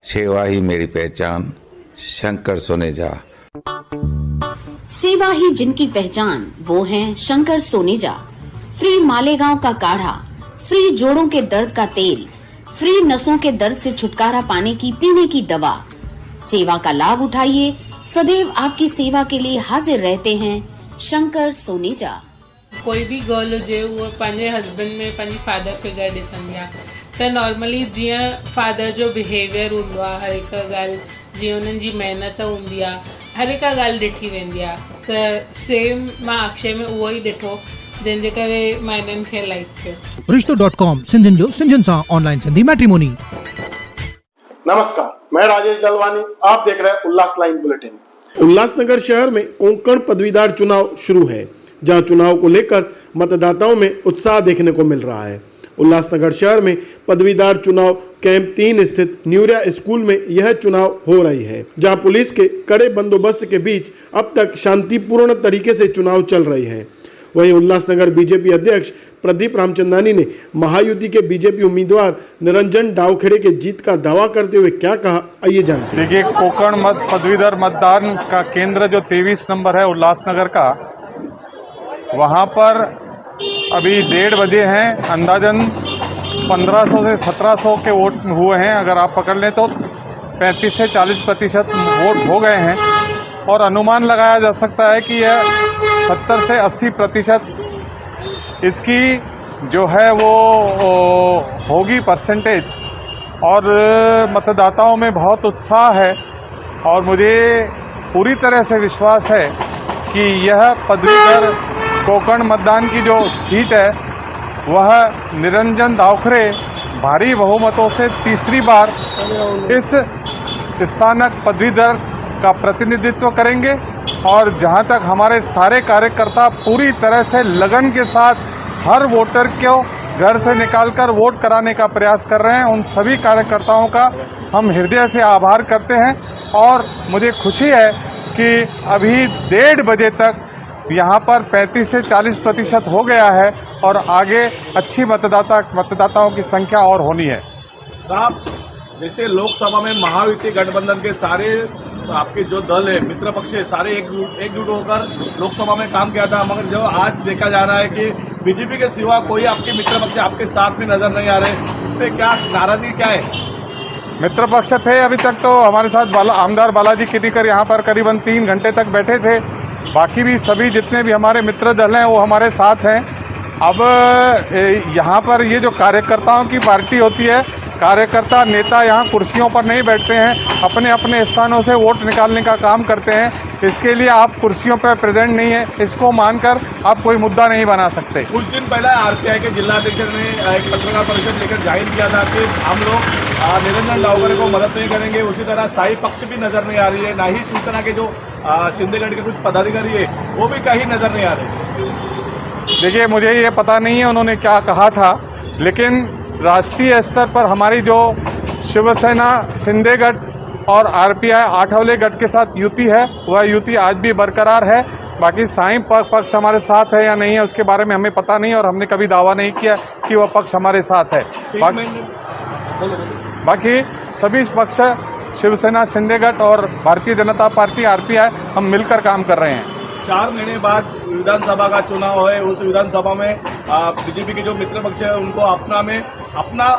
सेवा ही मेरी पहचान, शंकर सोनेजा। सेवा ही जिनकी पहचान, वो हैं शंकर सोनेजा। फ्री मालेगांव का काढ़ा, फ्री जोड़ों के दर्द का तेल, फ्री नसों के दर्द से छुटकारा पाने की पीने की दवा। सेवा का लाभ उठाइए, सदैव आपकी सेवा के लिए हाजिर रहते हैं शंकर सोनेजा। कोई भी गर्ल हुजे उहो पंहिंजे हस्बैंड में पंहिंजी फादर फिगर ॾिसंदी आहे, त नॉर्मली जीअं फादर जो बिहेवियर हूंदो आहे, हर हिकु ॻाल्हि जीअं उन्हनि जी महिनत हूंदी आहे, हर हिकु ॻाल्हि ॾिठी वेंदी आहे। त सेम मां अक्षय में उहो ई ॾिठो, जंहिंजे करे मां इन्हनि खे लाइक कयो। रिश्तो.com सिंधियुनि जो सिंधियुनि सां ऑनलाइन सिंधी मैट्रिमोनी। नमस्कार, मैं राजेश दलवानी, आप देख रहे हैं उल्लास लाइन बुलेटिन। उल्लासनगर शहर में कोंकण पदवीदार चुनाव शुरू है, जहां चुनाव को लेकर मतदाताओं में उत्साह देखने को मिल रहा है। उल्लासनगर शहर में पदवीदार चुनाव कैंप 3 स्थित न्यूरिया स्कूल में यह चुनाव हो रही है, जहां पुलिस के कड़े बंदोबस्त के बीच अब तक शांतिपूर्ण तरीके से चुनाव चल रही है। वहीं उल्लासनगर बीजेपी अध्यक्ष प्रदीप रामचंदानी ने महायुति के बीजेपी उम्मीदवार निरंजन डावखेड़े के जीत का दावा करते हुए क्या कहा, आइए जानते हैं। देखिए, कोंकण पदवीधर मतदान का केंद्र जो 23 नंबर है उल्लासनगर का, वहाँ पर अभी 1:30 बजे हैं। अंदाजन 1500 से 1700 के वोट हुए हैं। अगर आप पकड़ लें तो 35 से 40% वोट हो गए हैं और अनुमान लगाया जा सकता है कि यह 70 से 80% इसकी जो है वो होगी परसेंटेज। और मतदाताओं में बहुत उत्साह है और मुझे पूरी तरह से विश्वास है कि यह पदवीधर कोंकण मतदान की जो सीट है वह निरंजन डावखेड़े भारी बहुमतों से तीसरी बार इस स्थानक पदवीधर का प्रतिनिधित्व करेंगे। और जहां तक हमारे सारे कार्यकर्ता पूरी तरह से लगन के साथ हर वोटर को घर से निकालकर वोट कराने का प्रयास कर रहे हैं, उन सभी कार्यकर्ताओं का हम हृदय से आभार करते हैं। और मुझे खुशी है कि अभी 1:30 बजे तक यहाँ पर 35 से 40% हो गया है और आगे अच्छी मतदाताओं की संख्या और होनी है। साहब, जैसे लोकसभा में महायुति गठबंधन के सारे आपके जो दल है, मित्र पक्ष है, सारे एकजुट होकर लोकसभा में काम किया था, मगर जो आज देखा जा रहा है कि बीजेपी के सिवा कोई आपके मित्र पक्ष आपके साथ में नजर नहीं आ रहे, इससे क्या नाराजगी क्या है? मित्र पक्ष थे अभी तक तो हमारे साथ आमदार बालाजी किदीकर यहाँ पर करीबन 3 घंटे तक बैठे थे। बाकी भी सभी जितने भी हमारे मित्र दल हैं वो हमारे साथ हैं। अब यहाँ पर ये जो कार्यकर्ताओं की पार्टी होती है, कार्यकर्ता नेता यहाँ कुर्सियों पर नहीं बैठते हैं, अपने अपने स्थानों से वोट निकालने का काम करते हैं। इसके लिए आप कुर्सियों पर प्रेजेंट नहीं है, इसको मानकर आप कोई मुद्दा नहीं बना सकते। कुछ दिन पहले आरपीआई के जिलाध्यक्ष ने एक पत्रकार परिषद लेकर जाहिर किया था कि हम लोग निरंजन डावखेड़े को मदद नहीं करेंगे। उसी तरह शाही पक्ष भी नजर नहीं आ रही है, ना ही शिवसेना के जो शिंदेगढ़ के कुछ पदाधिकारी है वो भी कहीं नजर नहीं आ रहे। देखिए, मुझे ये पता नहीं है उन्होंने क्या कहा था, लेकिन राष्ट्रीय स्तर पर हमारी जो शिवसेना शिंदेगढ़ और आरपीआई आठवले गढ़ के साथ युति है, वह युति आज भी बरकरार है। बाकी साई पक्ष हमारे साथ है या नहीं है उसके बारे में हमें पता नहीं और हमने कभी दावा नहीं किया कि वह पक्ष हमारे साथ है। बाकी सभी पक्ष शिवसेना शिंदेगढ़ और भारतीय जनता पार्टी आरपीआई हम मिलकर काम कर रहे हैं। 4 महीने बाद विधानसभा का चुनाव है, उस विधानसभा में बीजेपी के जो मित्र पक्ष है उनको अपना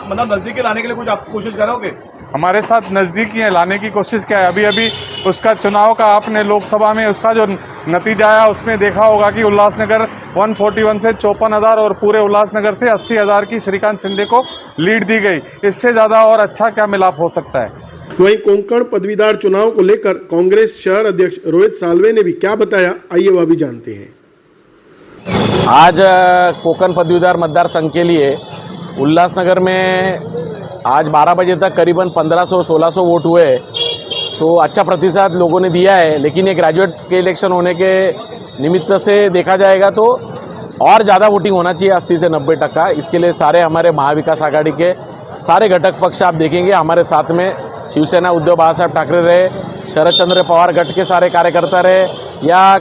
मतलब नजदीकी लाने के लिए कुछ आप कोशिश करोगे? हमारे साथ नज़दीकी लाने की कोशिश क्या है। अभी उसका चुनाव का आपने लोकसभा में उसका जो नतीजा आया उसमें देखा होगा कि उल्लासनगर 141 से 54,000 और पूरे उल्लासनगर से 80,000 की श्रीकांत शिंदे को लीड दी गई। इससे ज़्यादा और अच्छा क्या मिलाप हो सकता है। वहीं कोंकण पदवीदार चुनाव को लेकर कांग्रेस शहर अध्यक्ष रोहित साल्वे ने भी क्या बताया, आइए वह भी जानते हैं। आज कोंकण पदवीधर मतदार संघ के लिए उल्लासनगर में आज 12 बजे तक करीबन 1500-1600 वोट हुए, तो अच्छा प्रतिशत लोगों ने दिया है। लेकिन ये ग्रेजुएट के इलेक्शन होने के निमित्त से देखा जाएगा तो और ज़्यादा वोटिंग होना चाहिए, 80 से 90%। इसके लिए सारे हमारे महाविकास आघाड़ी के सारे घटक पक्ष आप देखेंगे हमारे साथ में, शिवसेना उद्धव बाळासाहेब ठाकरे रहे, शरद चंद्र पवार गट के सारे कार्यकर्ता रहे या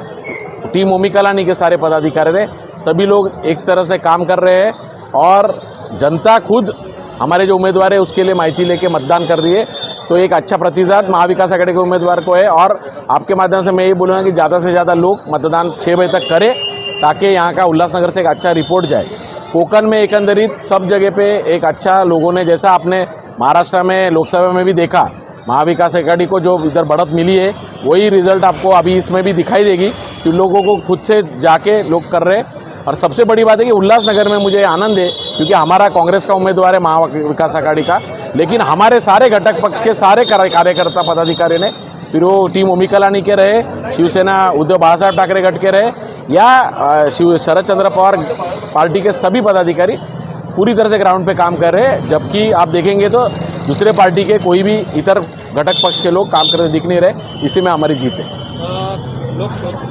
टीम ओमी कलानी के सारे पदाधिकारी रहे, सभी लोग एक तरह से काम कर रहे हैं और जनता खुद हमारे जो उम्मीदवार है उसके लिए माहिती लेके मतदान कर रही है। तो एक अच्छा प्रतिसाद महाविकास आघाड़ी के उम्मीदवार को है। और आपके माध्यम से मैं ये बोलूँगा कि ज़्यादा से ज़्यादा लोग मतदान 6 बजे तक करें, ताकि यहाँ का उल्लासनगर से एक अच्छा रिपोर्ट जाए। कोकण में एकंदरित सब जगह पे एक अच्छा लोगों ने, जैसा आपने महाराष्ट्र में लोकसभा में भी देखा, महाविकास आघाड़ी को जो इधर बढ़त मिली है, वही रिजल्ट आपको अभी इसमें भी दिखाई देगी कि लोगों को खुद से जाके लोग कर रहे हैं। और सबसे बड़ी बात है कि उल्लासनगर में मुझे आनंद है, क्योंकि हमारा कांग्रेस का उम्मीदवार है महाविकास आघाड़ी का, लेकिन हमारे सारे घटक पक्ष के सारे कार्यकर्ता पदाधिकारी ने, फिर वो टीम ओमी कलानी के रहे, शिवसेना उद्धव बाळासाहेब ठाकरे गट के रहे, या शरद चंद्र पवार पार्टी के सभी पदाधिकारी पूरी तरह से ग्राउंड पे काम कर रहे हैं। जबकि आप देखेंगे तो दूसरे पार्टी के कोई भी इतर घटक पक्ष के लोग काम करते दिख नहीं रहे। इसी में हमारी जीत है। लोग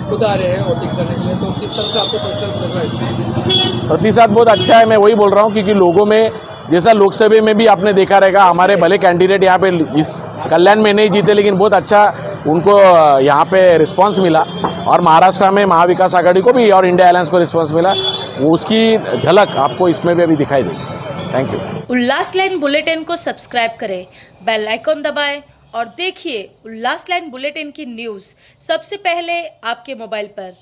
खुद आ रहे हैं वोटिंग करने के लिए, तो किस तरह से आपको प्रतिशत मिल रहा है? प्रतिशत बहुत अच्छा है, मैं वही बोल रहा हूँ, क्योंकि लोगों में, जैसा लोकसभा में भी आपने देखा रहेगा, हमारे भले कैंडिडेट यहाँ पे इस कल्याण में नहीं जीते, लेकिन बहुत अच्छा उनको यहाँ पे रिस्पांस मिला। और महाराष्ट्र में महाविकास आघाड़ी को भी और इंडिया अलायंस को रिस्पांस मिला, वो उसकी झलक आपको इसमें भी अभी दिखाई देगी। Thank you. Ullas line bulletin को सब्सक्राइब करें, बेल आइकॉन दबाएं और देखिए उल्लास लाइन बुलेटिन की न्यूज़ सबसे पहले आपके मोबाइल पर।